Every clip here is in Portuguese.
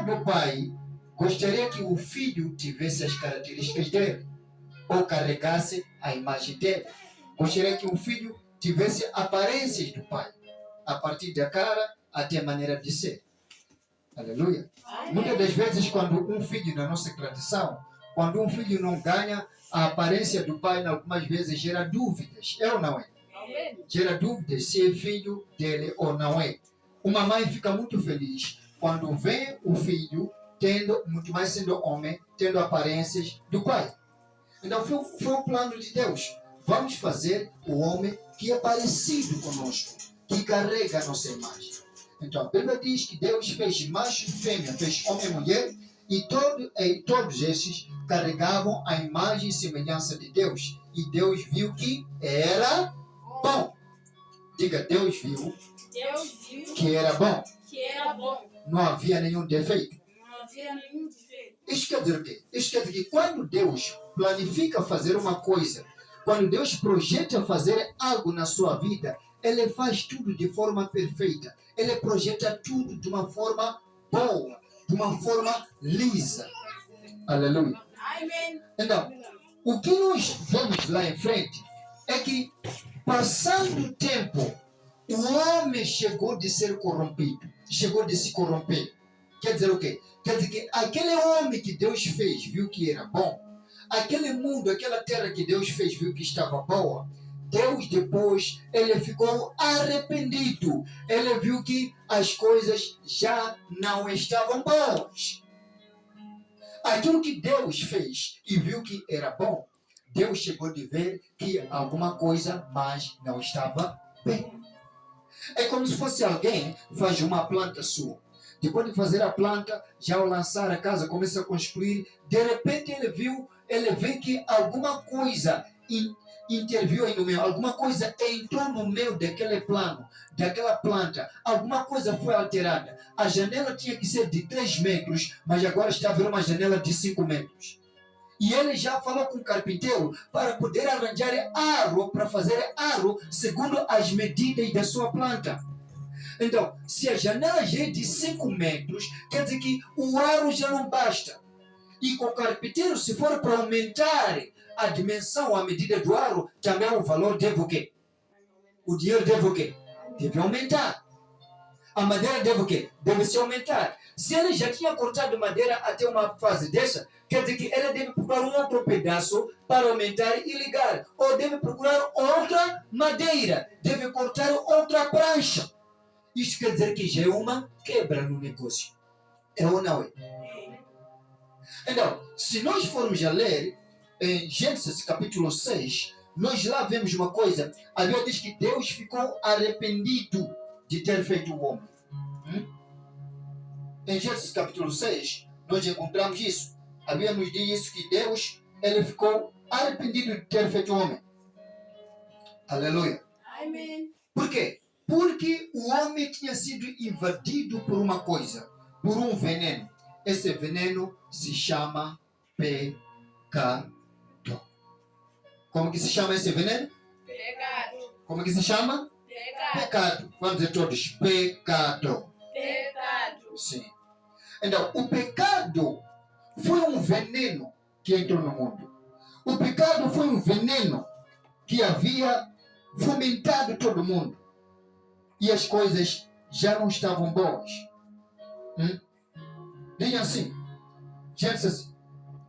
todo pai gostaria que o filho tivesse as características dele, ou carregasse a imagem dele. Gostaria que o filho tivesse aparências do pai, a partir da cara até a maneira de ser. Aleluia. Muitas das vezes, quando um filho, na nossa tradição, quando um filho não ganha a aparência do pai, algumas vezes gera dúvidas. É ou não é? Gera dúvidas se é filho dele ou não é. Uma mãe fica muito feliz quando vê o filho tendo, muito mais sendo homem, tendo aparências do pai. Então foi o plano de Deus. Vamos fazer o homem que é parecido conosco, que carrega a nossa imagem. Então a Bíblia diz que Deus fez macho e fêmea, fez homem e mulher, e todos esses carregavam a imagem e semelhança de Deus. E Deus viu que era bom. Diga, Deus viu que era bom. Não havia nenhum defeito. Isso quer dizer o quê? Isso quer dizer que quando Deus planifica fazer uma coisa, quando Deus projeta fazer algo na sua vida, Ele faz tudo de forma perfeita. Ele projeta tudo de uma forma boa, de uma forma lisa. Aleluia. Então, o que nós vemos lá em frente é que, passando o tempo, o homem chegou de ser corrompido, chegou de se corromper. Quer dizer o quê? Quer dizer que aquele homem que Deus fez, viu que era bom, aquele mundo, aquela terra que Deus fez, viu que estava boa, Deus depois, ele ficou arrependido. Ele viu que as coisas já não estavam boas. Aquilo que Deus fez e viu que era bom, Deus chegou de ver que alguma coisa mais não estava bem. É como se fosse alguém faz uma planta sua. Depois de fazer a planta, já ao lançar a casa, começa a construir, de repente ele vê que alguma coisa interviu aí no meio, alguma coisa entrou no meio daquele plano, daquela planta, alguma coisa foi alterada. A janela tinha que ser de 3 metros, mas agora está a ver uma janela de 5 metros. E ele já falou com o carpinteiro para poder arranjar aro, para fazer aro segundo as medidas da sua planta. Então, se a janela já é de 5 metros, quer dizer que o aro já não basta. E com o carpinteiro, se for para aumentar a dimensão, a medida do aro, também o valor deve o quê? O dinheiro deve o quê? Deve aumentar. A madeira deve o quê? Deve se aumentar. Se ele já tinha cortado madeira até uma fase dessa, quer dizer que ele deve procurar um outro pedaço para aumentar e ligar. Ou deve procurar outra madeira. Deve cortar outra prancha. Isso quer dizer que já é uma quebra no negócio. É ou não é? Então, se nós formos a ler em Gênesis capítulo 6, nós lá vemos uma coisa. A Bíblia diz que Deus ficou arrependido de ter feito o homem. Em Gênesis capítulo 6, nós encontramos isso. A Bíblia nos diz isso, que Deus, ele ficou arrependido de ter feito o homem. Aleluia. Amém. Por quê? Porque o homem tinha sido invadido por uma coisa, por um veneno. Esse veneno se chama pecado. Como que se chama esse veneno? Pecado. Como que se chama? Pecado. Pecado. Vamos dizer todos, pecado. Pecado. Sim. Então, o pecado foi um veneno que entrou no mundo. O pecado foi um veneno que havia fomentado todo mundo. E as coisas já não estavam boas. Diga assim, Gênesis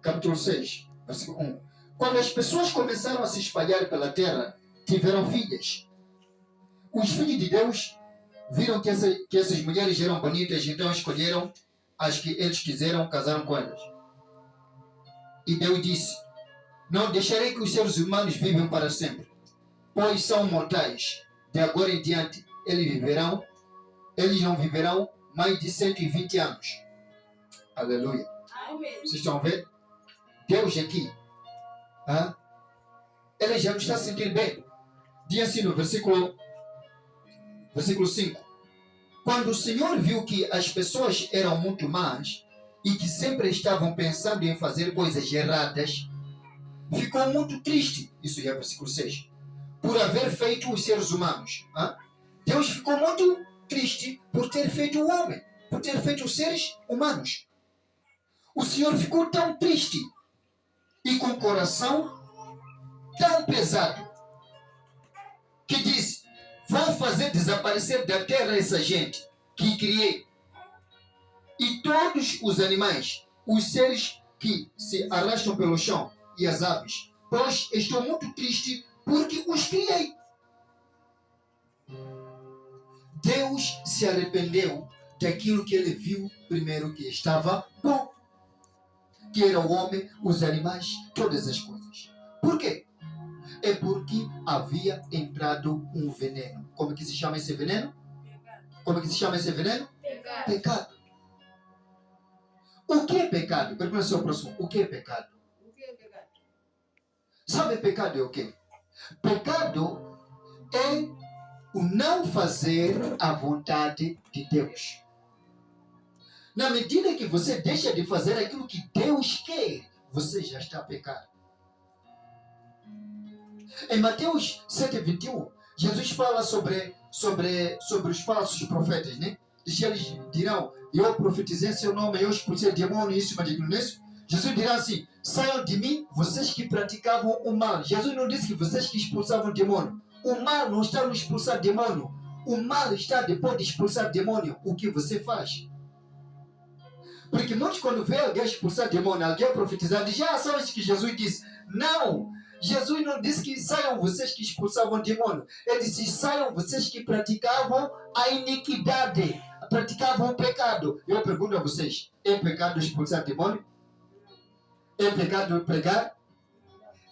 capítulo 6, versículo 1. Quando as pessoas começaram a se espalhar pela terra, tiveram filhas. Os filhos de Deus viram que essas mulheres eram bonitas, então escolheram as que eles quiseram, casaram com elas. E Deus disse: não deixarei que os seres humanos vivam para sempre, pois são mortais. De agora em diante, eles não viverão mais de 120 anos. Aleluia. Amém. Vocês estão vendo? Deus aqui, ele já não está se sentindo bem. Diz assim no versículo 5. Quando o Senhor viu que as pessoas eram muito más e que sempre estavam pensando em fazer coisas erradas, ficou muito triste. Isso já é versículo 6. Por haver feito os seres humanos. Deus ficou muito triste por ter feito o homem. por ter feito os seres humanos. O Senhor ficou tão triste e com o coração tão pesado que disse: vou fazer desaparecer da terra essa gente que criei. E todos os animais, os seres que se arrastam pelo chão e as aves, pois estou muito triste porque os criei. Deus se arrependeu daquilo que ele viu primeiro que estava bom, que era o homem, os animais, todas as coisas. Por quê? É porque havia entrado um veneno. Como que se chama esse veneno? Como que se chama esse veneno? Pecado. Pecado. O que é pecado? Pergunta ao seu próximo. O que é pecado? O que é pecado? Sabe pecado é o quê? Pecado é o não fazer a vontade de Deus. Na medida que você deixa de fazer aquilo que Deus quer, você já está a pecar. Em Mateus 7:21, Jesus fala sobre os falsos profetas, né? Eles dirão: eu profetizei em seu nome, eu expulsei demônio, isso, mas aquilo, nisso. Jesus dirá assim: saiam de mim, vocês que praticavam o mal. Jesus não disse que vocês que expulsavam demônio. O mal não está no expulsar demônio. O mal está depois de expulsar demônio. O que você faz? Porque muitos, quando vê alguém expulsar demônio, alguém profetizar, dizem: ah, são isso que Jesus disse. Não! Jesus não disse que saiam vocês que expulsavam demônio. Ele disse: saiam vocês que praticavam a iniquidade, praticavam o pecado. Eu pergunto a vocês: é pecado expulsar demônio? É pecado pregar?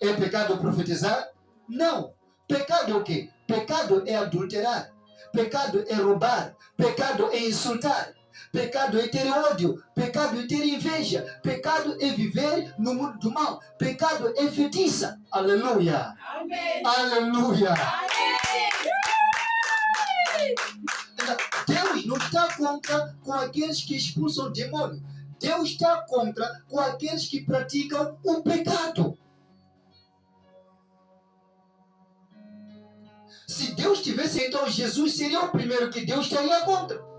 É pecado profetizar? Não. Pecado é o quê? Pecado é adulterar. Pecado é roubar. Pecado é insultar. Pecado é ter ódio. Pecado é ter inveja. Pecado é viver no mundo do mal. Pecado é feitiça. Aleluia. Amém. Aleluia. Amém. Deus não está contra com aqueles que expulsam demônio. Deus está contra com aqueles que praticam o pecado. Se Deus tivesse, então Jesus seria o primeiro que Deus estaria contra.